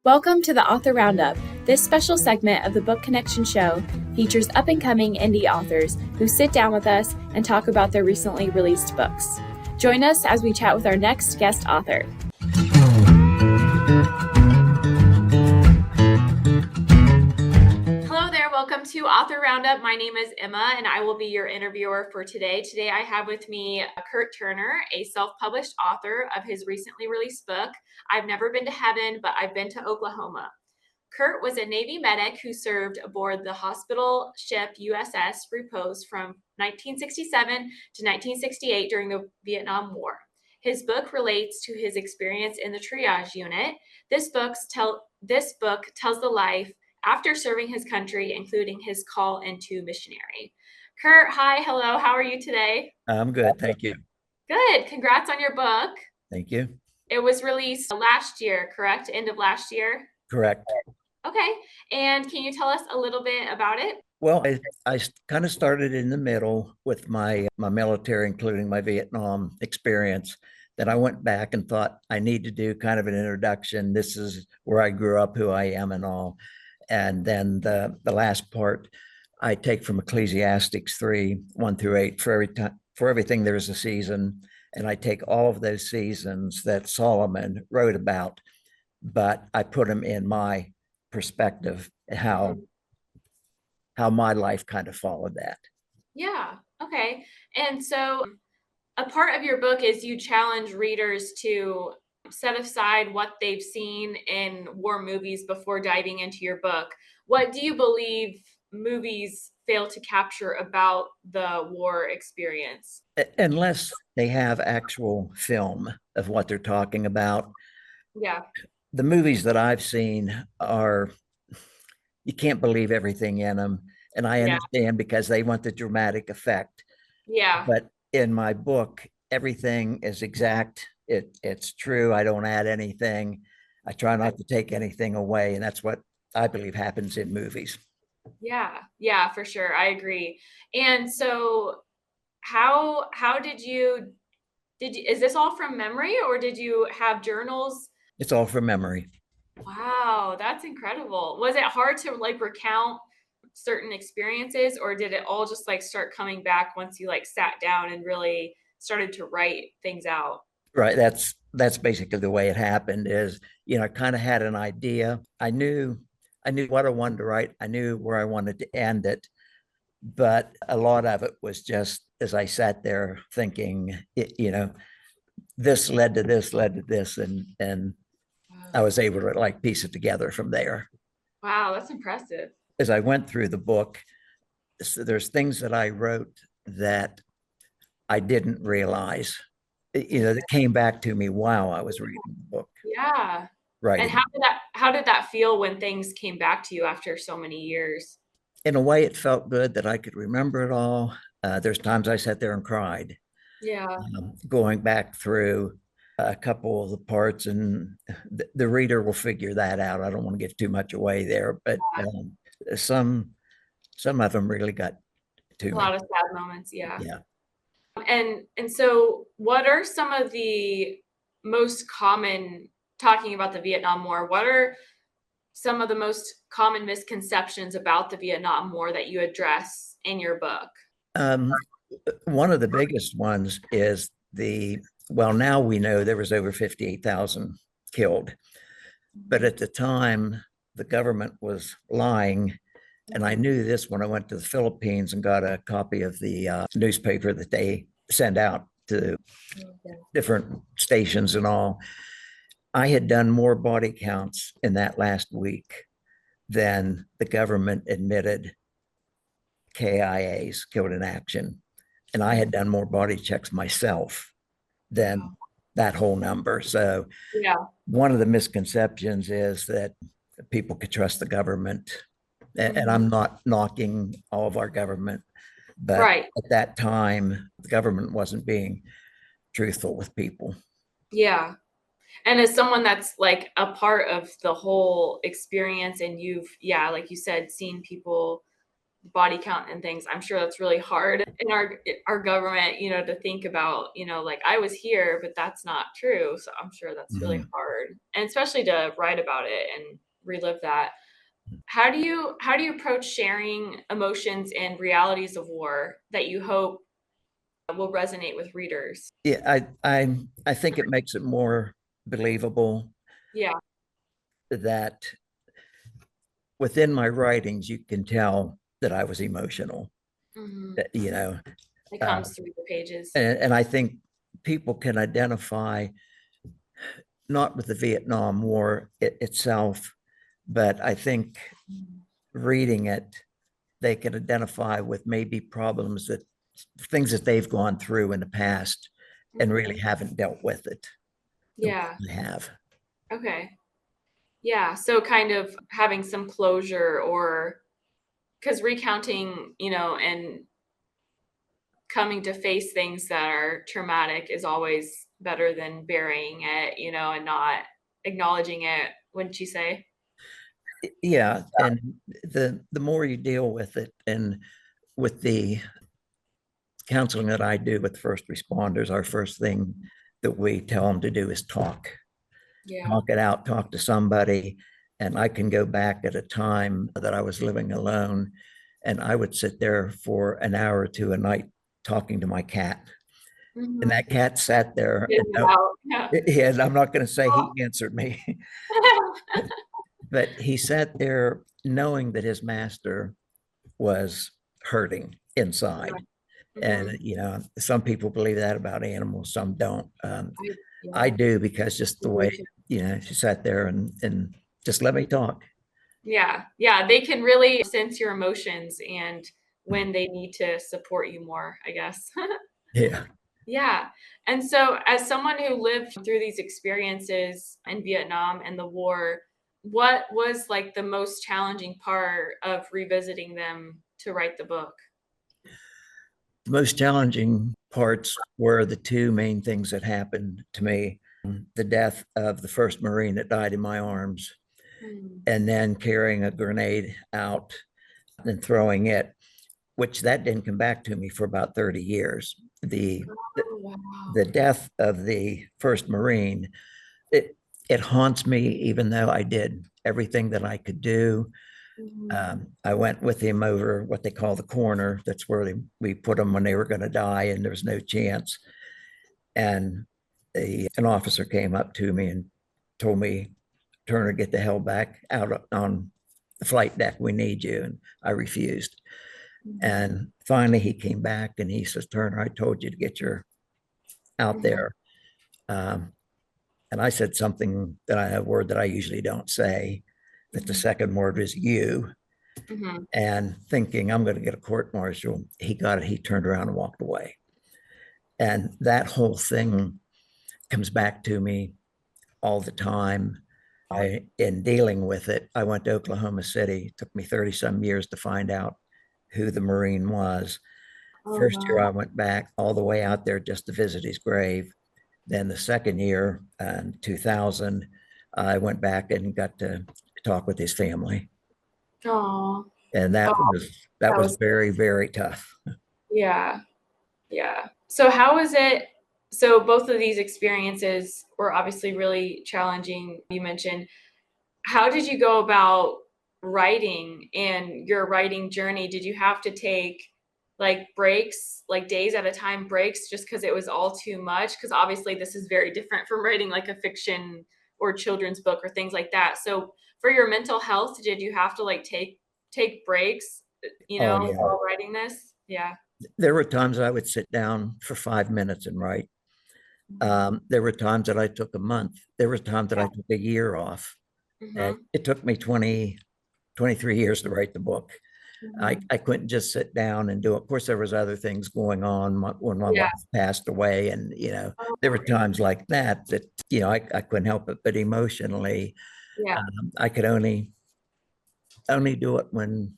Welcome to the Author Roundup. This special segment of the Book Connection show features up-and-coming indie authors who sit down with us and talk about their recently released books. Join us as we chat with our next guest author. Hello there, welcome to Author Roundup. My name is Emma and I will be your interviewer for today. Today I have with me Kurt Turner, a self-published author of his recently released book, I've Never Been to Heaven, but I've Been to Oklahoma. Kurt was a Navy medic who served aboard the hospital ship USS Repose from 1967 to 1968 during the Vietnam War. His book relates to his experience in the triage unit. This book tells the life after serving his country, including his call into missionary. Kurt, hi, hello, how are you today? I'm good, thank you. Good, congrats on your book. Thank you. It was released last year, correct? End of last year? Correct. Okay, and can you tell us a little bit about it? Well, I kind of started in the middle with my military, including my Vietnam experience. Then I went back and thought I need to do kind of an introduction. This is where I grew up, who I am and all. And then the last part I take from Ecclesiastes 3:1-8. For everything there's a season. And I take all of those seasons that Solomon wrote about, but I put them in my perspective, how my life kind of followed that. Yeah, okay. And so a part of your book is you challenge readers to set aside what they've seen in war movies before diving into your book. What do you believe movies fail to capture about the war experience? Unless they have actual film of what they're talking about. Yeah. The movies that I've seen you can't believe everything in them. And I understand because they want the dramatic effect. Yeah. But in my book, everything is exact. It's true. I don't add anything. I try not to take anything away. And that's what I believe happens in movies. Yeah, for sure. I agree. And so how is this all from memory or did you have journals? It's all from memory. Wow, that's incredible. Was it hard to recount certain experiences, or did it all just start coming back once you sat down and really started to write things out? Right. That's basically the way it happened is, I kind of had an idea. I knew what I wanted to write. I knew where I wanted to end it. But a lot of it was just as I sat there thinking, this led to this, and I was able to piece it together from there. Wow, that's impressive. As I went through the book, there's things that I wrote that I didn't realize, that came back to me while I was reading the book. Yeah. Right. And how did that feel when things came back to you after so many years? In a way, it felt good that I could remember it all. There's times I sat there and cried. Yeah. Going back through a couple of the parts, and the reader will figure that out. I don't want to give too much away there, but some of them really got to me. A lot of sad moments, yeah. Yeah. And so what are some of the most common, talking about the Vietnam War, what are some of the most common misconceptions about the Vietnam War that you address in your book? One of the biggest ones is now we know there was over 58,000 killed, but at the time the government was lying. And I knew this when I went to the Philippines and got a copy of the newspaper that they send out to different stations and all. I had done more body counts in that last week than the government admitted KIAs, killed in action. And I had done more body checks myself than that whole number. So one of the misconceptions is that people could trust the government. And I'm not knocking all of our government, but at that time, the government wasn't being truthful with people. Yeah. And as someone that's a part of the whole experience, and you've, like you said, seen people body count and things. I'm sure that's really hard in our government, to think about, like I was here, but that's not true. So I'm sure that's really Mhm. hard, and especially to write about it and relive that. How do you approach sharing emotions and realities of war that you hope will resonate with readers? Yeah, I think it makes it more believable Yeah. that within my writings you can tell that I was emotional. Hmm. You know, It uh, comes through the pages. and I think people can identify not with the Vietnam War itself, but I think Mhm. reading it, they can identify with maybe problems that things that they've gone through in the past and really Mhm. haven't dealt with it the way Yeah. I have. Okay. Yeah. So kind of having some closure, or because recounting, and coming to face things that are traumatic is always better than burying it, and not acknowledging it, wouldn't you say? Yeah, and the more you deal with it, and with the counseling that I do with first responders, our first thing that we tell them to do is Yeah. talk it out, talk to somebody. And I can go back at a time that I was living alone, and I would sit there for an hour or two a night talking to my cat. And Mhm. that cat sat there, Get and it out. Yeah. I'm not going to say he answered me, but he sat there knowing that his master was hurting Yeah. inside. And, Mhm. some people believe that about animals, some don't. I Yeah. do, because just the Me way, too. she sat there and just let me talk. Yeah. Yeah, they can really sense your emotions and when they need to support you more, I guess. Yeah. Yeah. And so, as someone who lived through these experiences in Vietnam and the war, what was like the most challenging part of revisiting them to write the book? The most challenging parts were the two main things that happened to me: the death of the first Marine that died in my arms, Mm. and then carrying a grenade out and throwing it, which that didn't come back to me for about 30 years. Oh, wow. The death of the first Marine, it it haunts me, even though I did everything that I could do. Mhm. I went with him over what they call the corner. That's where we put them when they were going to die, and there was no chance. And an officer came up to me and told me, "Turner, get the hell back out on the flight deck. We need you." And I refused. Mhm. And finally, he came back and he says, "Turner, I told you to get your out Mhm. there." Um, and I said something, that I a word that I usually don't say, that the Mhm. second word is you. Mhm. And thinking I'm going to get a court martial, he got it. He turned around and walked away. And that whole thing comes back to me all the time. In dealing with it, I went to Oklahoma City. It took me 30 some years to find out who the Marine was. Oh, First year wow. I went back all the way out there just to visit his grave. Then the second year, in 2000, I went back and got to talk with his family. Aw. And Oh, that that was was very, very tough. yeah. Yeah. So how was it so both of these experiences were obviously really challenging, you mentioned. How did you go about writing and your writing journey? Did you have to take like breaks, like days at a time breaks just because it was all too much? Because obviously this is very different from writing like a fiction or children's book or things like that. So for your mental health, did you have to like take breaks, Oh, yeah. while writing this? Yeah. There were times I would sit down for 5 minutes and write. Mhm. There were times that I took a month. There were times that I took a year off. And Mhm. it took me 23 years to write the book. Mhm. I couldn't just sit down and do it. Of course, there was other things going on when my Yeah. wife passed away. And, there were Oh, times like that, I couldn't help it. But emotionally, yeah. I could only do it when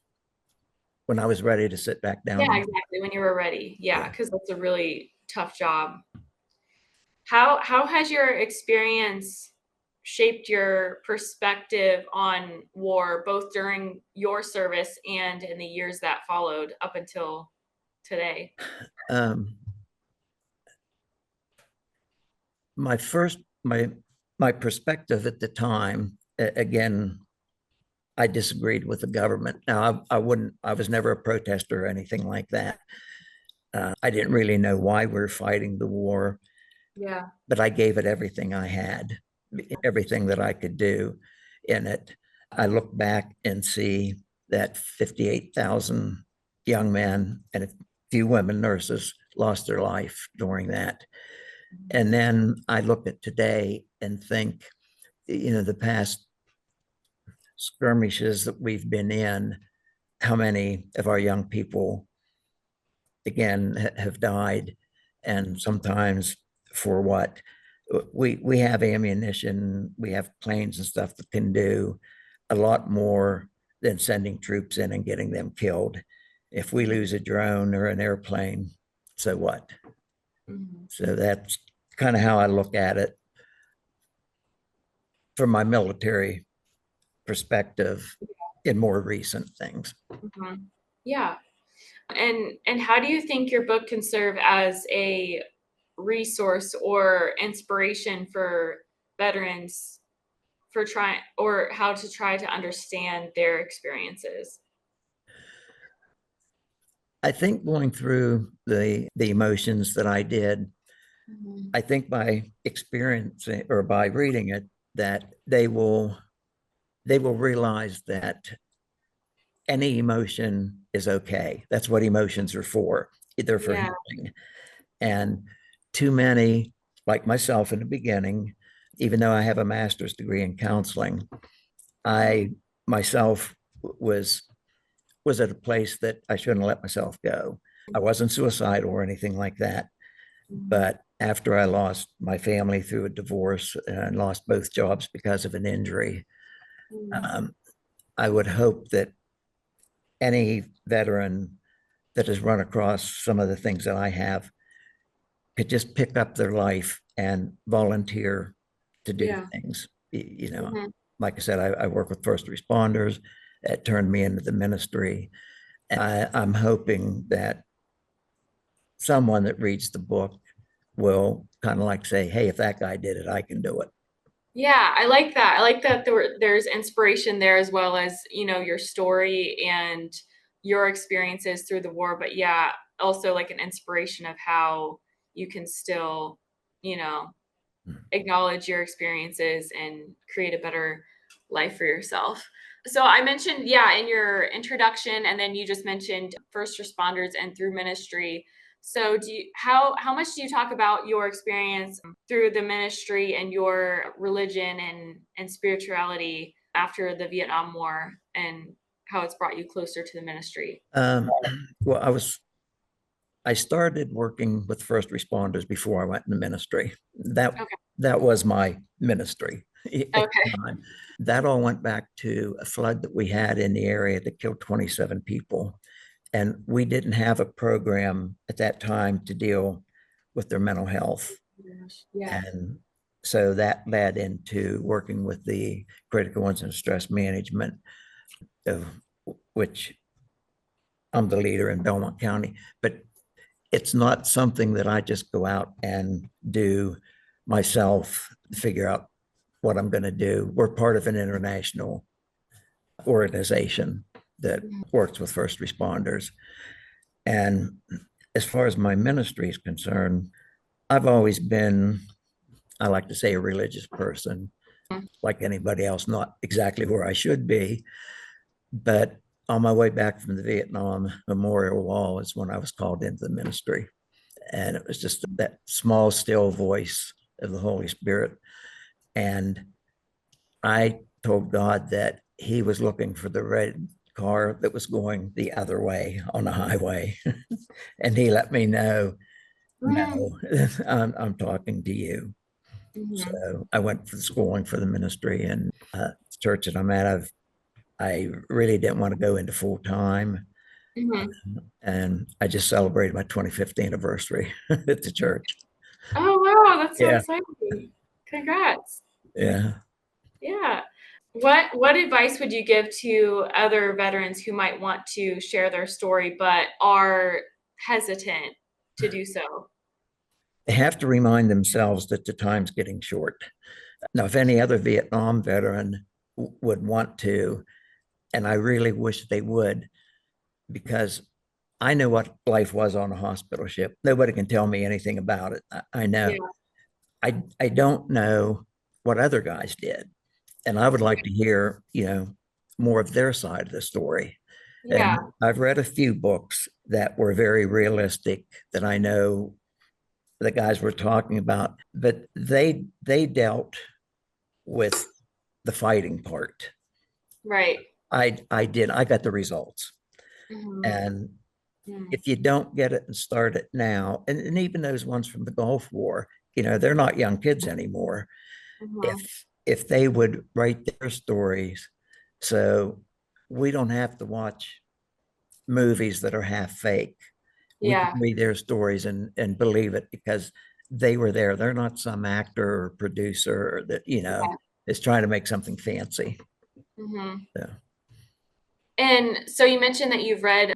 I was ready to sit back Yeah, down and exactly, when you were ready. Yeah, yeah. because that's a really tough job. How has your experience shaped your perspective on war, both during your service and in the years that followed up until today? Um, my first, my perspective at the time, again, I disagreed with the government. Now, I was never a protester or anything like that. I didn't really know why we we're fighting the war, Yeah. but I gave it everything I had, everything that I could do in it. I look back and see that 58,000 young men and a few women nurses lost their life during that. And then I look at today and think, the past skirmishes that we've been in, how many of our young people, again, have died, and sometimes for what? We have ammunition, we have planes and stuff that can do a lot more than sending troops in and getting them killed. If we lose a drone or an airplane, so what? Mhm. So that's kind of how I look at it from my military perspective in more recent things. Mhm. Yeah. And how do you think your book can serve as a resource or inspiration for veterans for trying or how to try to understand their experiences? I think going through the emotions that I did, Mhm. I think by experiencing or by reading it, that they will realize that any emotion is okay. That's what emotions are for. They're for Yeah. healing. And too many, like myself in the beginning, even though I have a master's degree in counseling, I myself was at a place that I shouldn't let myself go. I wasn't suicidal or anything like that. Mhm. But after I lost my family through a divorce and lost both jobs because of an injury, Mhm. um, I would hope that any veteran that has run across some of the things that I have could just pick up their life and volunteer to do Yeah. things. Mhm. Like I said, I work with first responders. It turned me into the ministry. I'm hoping that someone that reads the book will kind of like say, hey, if that guy did it, I can do it. Yeah, I like that. I like that there's inspiration there as well as, your story and your experiences through the war. But yeah, also like an inspiration of how you can still, you know, acknowledge your experiences and create a better life for yourself. So I mentioned, yeah, in your introduction, and then you just mentioned first responders and through ministry. So how much do you talk about your experience through the ministry and your religion and spirituality after the Vietnam War and how it's brought you closer to the ministry? Um, well, I started working with first responders before I went into ministry. Okay. That was my ministry at Okay. the time. That all went back to a flood that we had in the area that killed 27 people. And we didn't have a program at that time to deal with their mental health. Yeah. And so that led into working with the critical incident stress management, of which I'm the leader in Belmont County. But it's not something that I just go out and do myself, figure out what I'm going to do. We're part of an international organization that Mhm. works with first responders. And as far as my ministry is concerned, I've always been, I like to say, a religious person, like anybody else, not exactly where I should be. But on my way back from the Vietnam Memorial Wall is when I was called into the ministry. And it was just that small, still voice of the Holy Spirit. And I told God that He was looking for the red car that was going the other way on the highway. And He let me know, Mhm. no, I'm talking to you. Mhm. So I went for the schooling for the ministry, and the church that I'm at, I really didn't want to go into full time. Mhm. And I just celebrated my 25th anniversary at the church. Oh, wow, that's so Yeah. exciting. Congrats. Yeah. Yeah. What advice would you give to other veterans who might want to share their story but are hesitant to do so? They have to remind themselves that the time's getting short. Now, if any other Vietnam veteran would want to, and I really wish they would, because I know what life was on a hospital ship. Nobody can tell me anything about it. I know. Yeah. I don't know what other guys did. And I would like to hear, more of their side of the story. Yeah. And I've read a few books that were very realistic that I know the guys were talking about, but they dealt with the fighting part. Right. I got the results. Hmm. And Hmm. if you don't get it and start it now, and even those ones from the Gulf War, they're not young kids anymore. Hmm. If they would write their stories, so we don't have to watch movies that are half fake. We can Yeah. read their stories and believe it because they were there. They're not some actor or producer that, Yeah. is trying to make something fancy. Hmm. So, And so you mentioned that you've read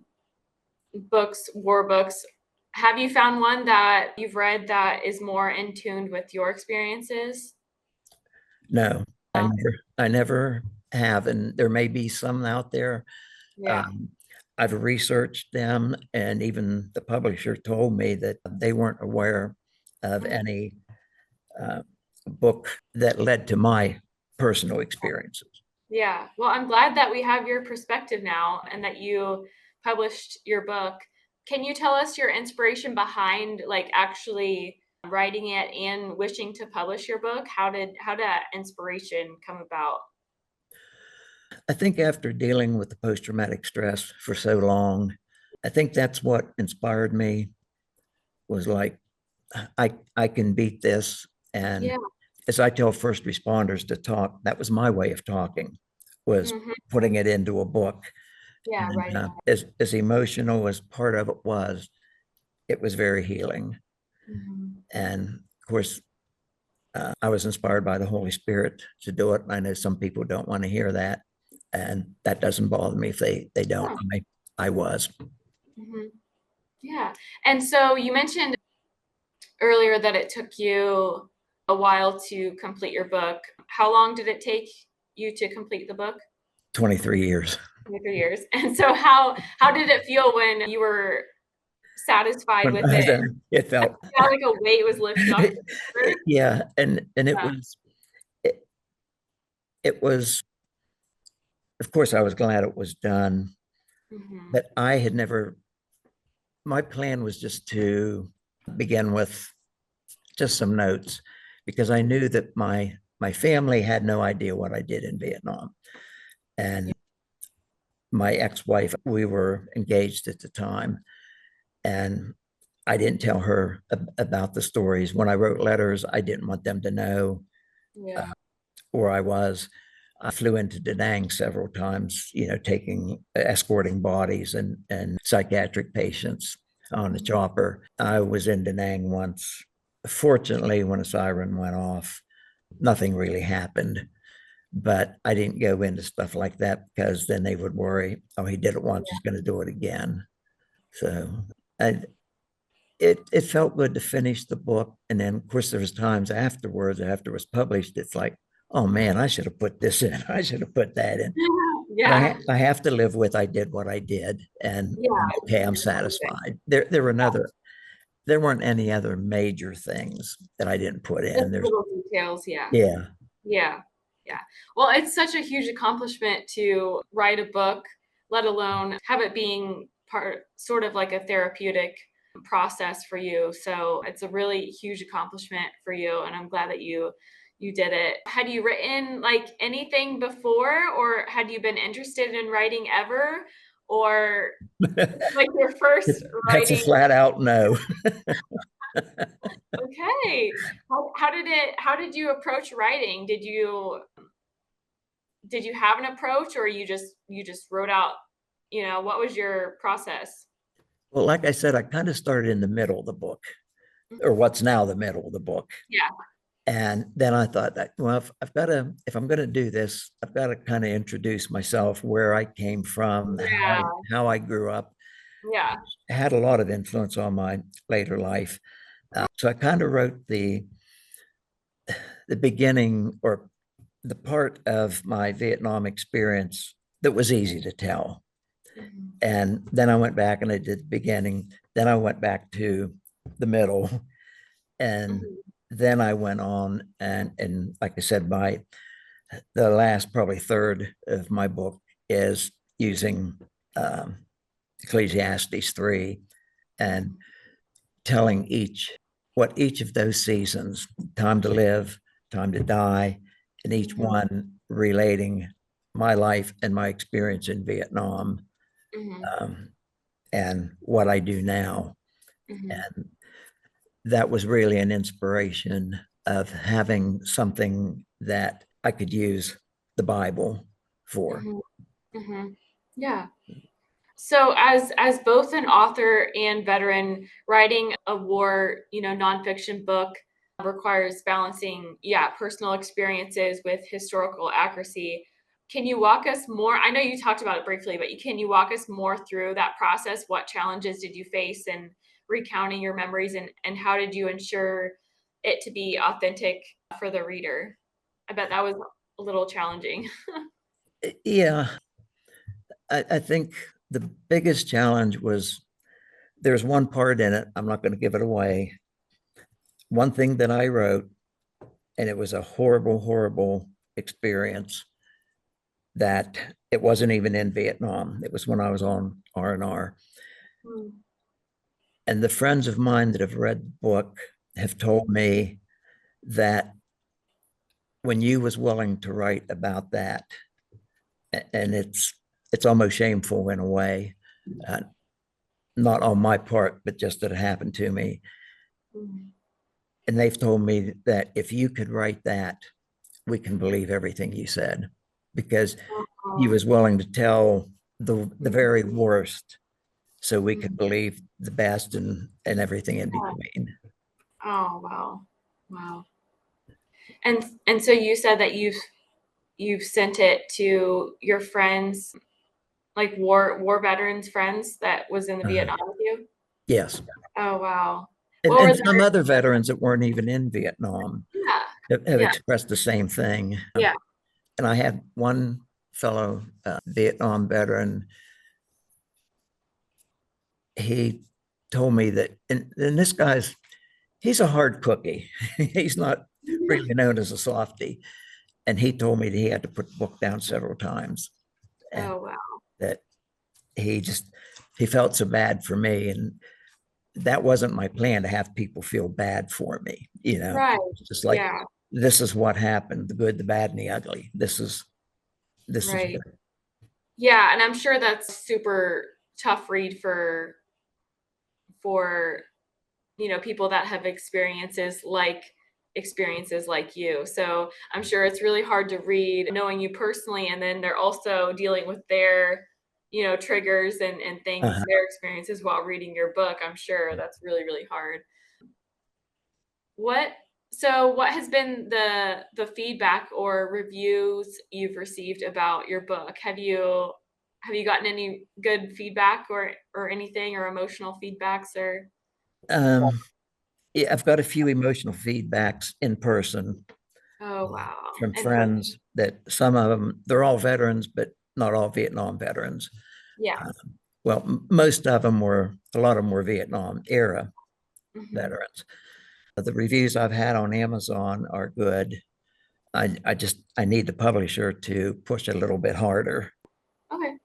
books, war books. Have you found one that you've read that is more in tune with your experiences? no, I Uh, never, I never have. And there may be some out there. yeah. Um, I've researched them, and even the publisher told me that they weren't aware of Mhm. any uh, book that led to my personal experiences. Yeah. Well, I'm glad that we have your perspective now and that you published your book. Can you tell us your inspiration behind like actually writing it and wishing to publish your book? How did that inspiration come about? I think after dealing with the post traumatic stress for so long, I think that's what inspired me was like, I can beat this. And Yeah. as I tell first responders to talk, that was my way of talking, was Hmm. putting it into a book. Yeah, And right. as emotional as part of it was very healing. Hmm. And of course, I was inspired by the Holy Spirit to do it. I know some people don't want to hear that, and that doesn't bother me if they don't. Yeah. I was Hmm. Yeah. And so you mentioned earlier that it took you a while to complete your book. How long did it take you to complete the book? 23 years. 3 years. And so how did it feel when you were satisfied When with I was it? done, it I felt felt like a weight was lifted off your shoulders. yeah, and Yeah. it, it was, of course I was glad it was done, Mhm. but I had never, my plan was just to begin with just some notes because I knew that my family had no idea what I did in Vietnam. And my ex-wife, we were engaged at the time, and I didn't tell her about the stories. When I wrote letters, I didn't want them to know Yeah. where I was. I flew into Da Nang several times, taking escorting bodies and psychiatric patients on the Mhm. chopper. I was in Da Nang once. Fortunately, when a siren went off, nothing really happened. But I didn't go into stuff like that because then they would worry, oh, he did it once, he's going to do it again. So I, it felt good to finish the book. And then, of course, there was times afterwards, after it was published, it's like, oh man, I should have put this in. I should have put that in. But Yeah. I have to live with I did what I did, and Yeah. I'm okay, I'm satisfied. There weren't any other major things that I didn't put Just in. There's little details, yeah. yeah, Yeah. Yeah. Well, it's such a huge accomplishment to write a book, let alone have it being part sort of like a therapeutic process for you. So it's a really huge accomplishment for you, and I'm glad that you did it. Had you written like anything before, or had you been interested in writing ever? Or like your first that's a writing? flat out no. Okay. How did you approach writing? Did you have an approach, or you just wrote out, what was your process? Well, like I said, I kind of started in the middle of the book, or Mhm. what's now the middle of the book. Yeah. And then I thought that, well, if I'm going to do this, I've got to kind of introduce myself, where I came from, Yeah. how I grew up. Yeah. It had a lot of influence on my later life. So I kind of wrote the beginning, or the part of my Vietnam experience that was easy to tell. Mhm. And then I went back and I did the beginning. Then I went back to the middle. And Mhm. then I went on, and like I said, the last probably third of my book is using um, Ecclesiastes 3 and Mhm. telling what each of those seasons, time to live, time to die, and each Mhm. one relating my life and my experience in Vietnam, Mhm. um, and what I do now. Mhm. And that was really an inspiration of having something that I could use the Bible for. Mhm. Mhm. Yeah. So as both an author and veteran, writing a war, nonfiction book requires balancing, yeah, personal experiences with historical accuracy. Can you walk us more? I know you talked about it briefly, but can you walk us more through that process? What challenges did you face in recounting your memories, and how did you ensure it to be authentic for the reader? I bet that was a little challenging. Yeah, I think the biggest challenge was there's one part in it, I'm not going to give it away. One thing that I wrote, and it was a horrible, horrible experience, that it wasn't even in Vietnam. It was when I was on R&R. Mm. And the friends of mine that have read the book have told me that when you was willing to write about that, and it's almost shameful in a way, uh, not on my part, but just that it happened to me. Mhm. And they've told me that if you could write that, we can believe everything you said, because you Oh. was willing to tell the very worst, so we could Mhm. believe the best, and everything in Yeah. between. Oh, wow. Wow. And so you said that you've sent it to your friends, like war veterans friends that was in the Uh, Vietnam with you? yes. Oh, wow. And, What were and some their other veterans that weren't even in Vietnam Yeah. have Yeah. expressed the same thing. Yeah. And I had one fellow Vietnam veteran. He told me that, and this guy's he's a hard cookie. He's not really known as a softie. And he told me that he had to put the book down several times, and Oh, wow. that he just he felt so bad for me. And that wasn't my plan, to have people feel bad for me. Right. It's just like, Yeah. this is what happened, the good, the bad, and the ugly. This is Right. Yeah, and I'm sure that's super tough read for people that have experiences like you. So I'm sure it's really hard to read knowing you personally, and then they're also dealing with their triggers and things, uh-huh. their experiences while reading your book. I'm sure that's really, really hard. What so what has been the feedback or reviews you've received about your book? Have you gotten any good feedback or anything, or emotional feedbacks, or um, yeah, I've got a few emotional feedbacks in person, oh, wow. from And from friends that some of them, they're all veterans, but not all Vietnam veterans. Yeah. Uh, well, most of them were, a lot of them were Vietnam era Mhm. veterans. The reviews I've had on Amazon are good. I need the publisher to push a little bit harder. Okay.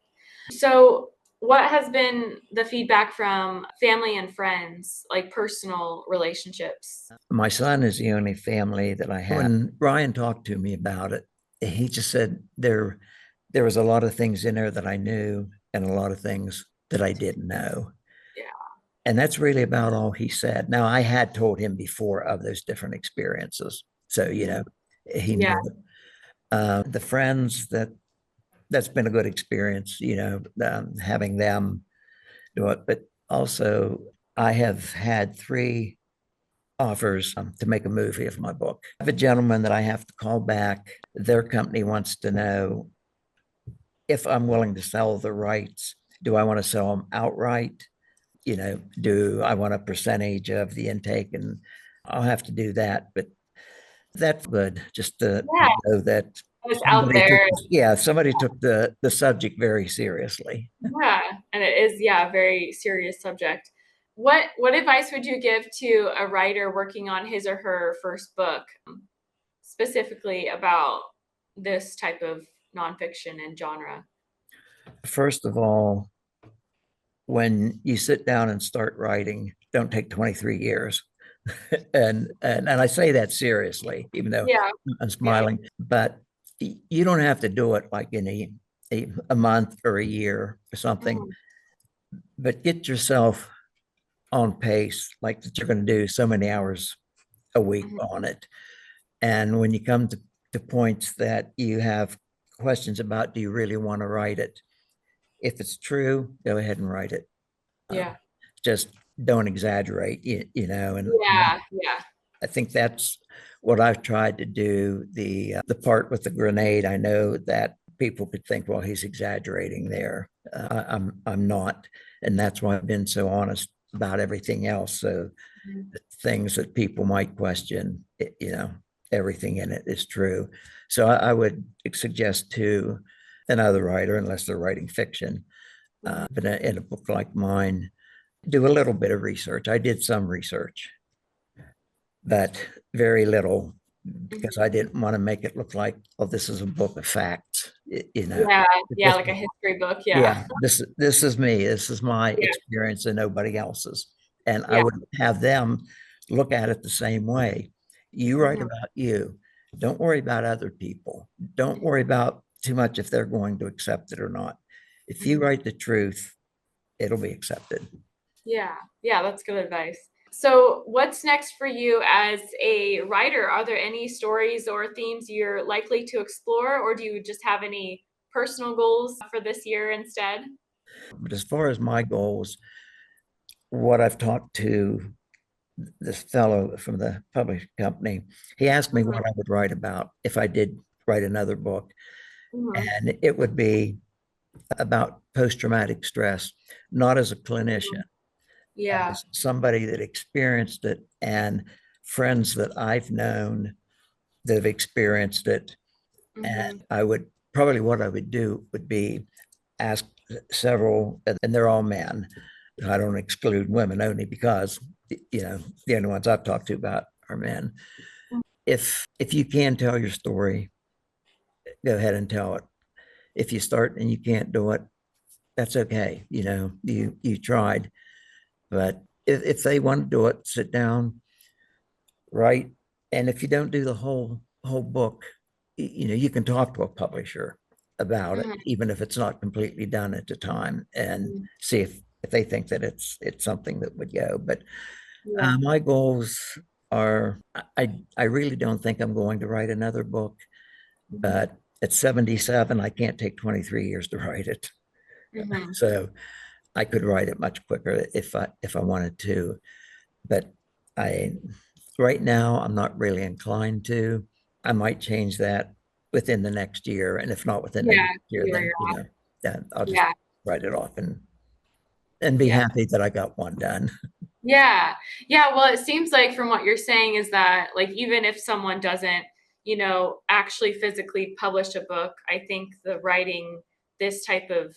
So, what has been the feedback from family and friends, like personal relationships? My son is the only family that I have. When Ryan talked to me about it, he just said there was a lot of things in there that I knew, and a lot of things that I didn't know. Yeah. And that's really about all he said. Now, I had told him before of those different experiences, so Mhm. he Yeah. knew it. The friends that's been a good experience, having them do it. But also, I have had three offers to make a movie of my book. I have a gentleman that I have to call back. Their company wants to know if I'm willing to sell the rights. Do I want to sell them outright? Do I want a percentage of the intake? And I'll have to do that. But that's good just to Yeah, know that it's out there. somebody took the subject very seriously. Yeah, and it is, yeah, a very serious subject. What advice would you give to a writer working on his or her first book, specifically about this type of nonfiction and genre? First of all, when you sit down and start writing, don't take 23 years. And I say that seriously, even though Yeah, I'm yeah. smiling, but you don't have to do it like in a month or a year or something, Mhm, but get yourself on pace, like that you're going to do so many hours a week mhm, on it. And when you come to points that you have questions about, do you really want to write it? If it's true, go ahead and write it. Uh, yeah. just don't exaggerate, and Yeah, yeah. I think that's what I've tried to do. The part with the grenade, I know that people could think, well, he's exaggerating there. I'm not, and that's why I've been so honest about everything else. So Mhm, the things that people might question, everything in it is true. So I would suggest to another writer, unless they're writing fiction, mhm, but in a book like mine, do a little bit of research. I did some research, but very little because mhm. I didn't want to make it look like, oh, this is a book of facts. Yeah, yeah, This, like a history book, yeah. yeah, this is me. This is my Yeah, experience and nobody else's. And I yeah. would have them look at it the same way. You write Mhm, about you. Don't worry about other people. Don't mhm, worry about too much if they're going to accept it or not. If you mhm. write the truth, it'll be accepted. Yeah, yeah, that's good advice. So, what's next for you as a writer? Are there any stories or themes you're likely to explore, or do you just have any personal goals for this year instead? But as far as my goals, what I've talked to this fellow from the publishing company, he asked me Mhm, what I would write about if I did write another book. mhm, And it would be about post-traumatic stress, not as a clinician, mhm. Yeah. as somebody that experienced it and friends that I've known that have experienced it. And Mhm, I would probably what I would do would be ask several, and they're all men. I don't exclude women only because the only ones I've talked to about are men. If you can tell your story, go ahead and tell it. If you start and you can't do it, that's okay. You tried, but if they want to do it, sit down, write, and if you don't do the whole book, you can talk to a publisher about it, mhm, even if it's not completely done at the time, and mhm. see if they think that it's something that would go. But Yeah. my goals are, I really don't think I'm going to write another book, Mhm, but at 77, I can't take 23 years to write it. mhm. So I could write it much quicker if I wanted to. But I right now I'm not really inclined to. I might change that within the next year. And if not within the Yeah, next year, see where then you're at. then I'll just Yeah, write it off and be yeah. happy that I got one done. Yeah. Yeah, well, it seems like from what you're saying is that, like, even if someone doesn't, actually physically publish a book, I think the writing this type of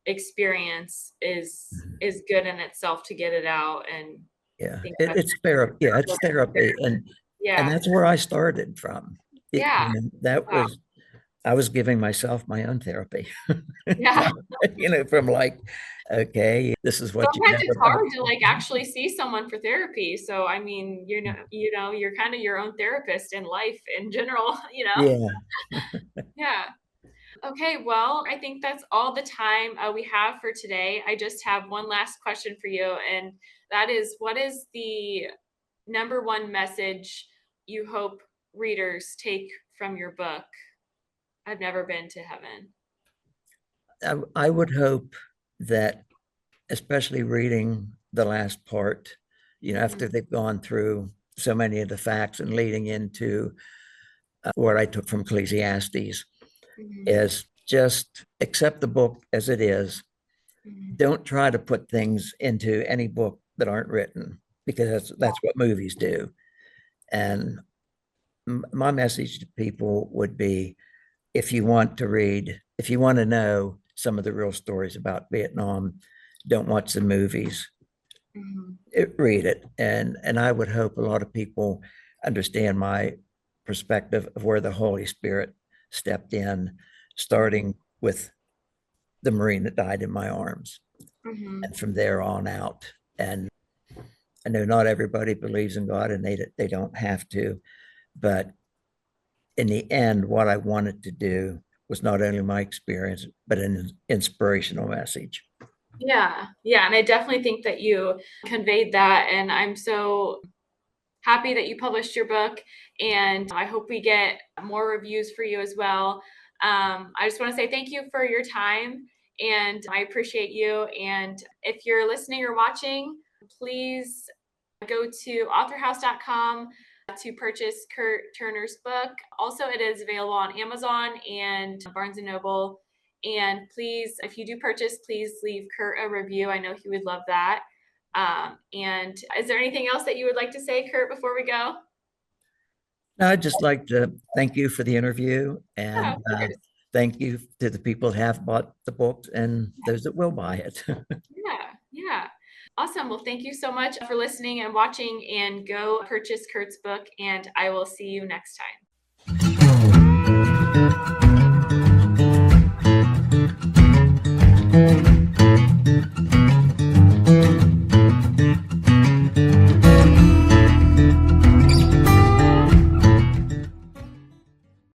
experience is good in itself to get it out, and I Yeah. think It, that's it's therapy. Yeah, it's important. therapy. And Yeah. that's where I started from. Yeah. That Wow. was I was giving myself my own therapy. Yeah. From like, okay, this is what you Sometimes know it's about. hard to, like, actually see someone for therapy, so, I mean, you're kinda your own therapist in life in general, you know? Yeah. Yeah. Okay, well, I think that's all the time we have for today. I just have one last question for you, and that is, what is the number one message you hope readers take from your book? I've never been to heaven. I would hope that, especially reading the last part, after they've gone through so many of the facts and leading into what I took from Ecclesiastes is just accept the book as it is. Don't try to put things into any book that aren't written, because that's what movies do. And my message to people would be, if you want to know some of the real stories about Vietnam, don't watch the movies. Read it. And I would hope a lot of people understand my perspective of where the Holy Spirit stepped in, starting with the Marine that died in my arms, and from there on out. And I know not everybody believes in God, and they don't have to, but in the end, what I wanted to do was not only my experience, but an inspirational message. Yeah, yeah, and I definitely think that you conveyed that, and I'm so happy that you published your book, and I hope we get more reviews for you as well. I just want to say thank you for your time, and I appreciate you. And if you're listening or watching, please go to authorhouse.com to purchase Kurt Turner's book. Also, it is available on Amazon and Barnes and Noble. And please, if you do purchase, please leave Kurt a review. I know he would love that. And is there anything else that you would like to say, Kurt, before we go? Now, I'd just like to thank you for the interview, Yeah, and of course. thank you to the people that have bought the books and those that will buy it. Yeah, yeah. Awesome. Well, thank you so much for listening and watching, and go purchase Kurt's book, and I will see you next time.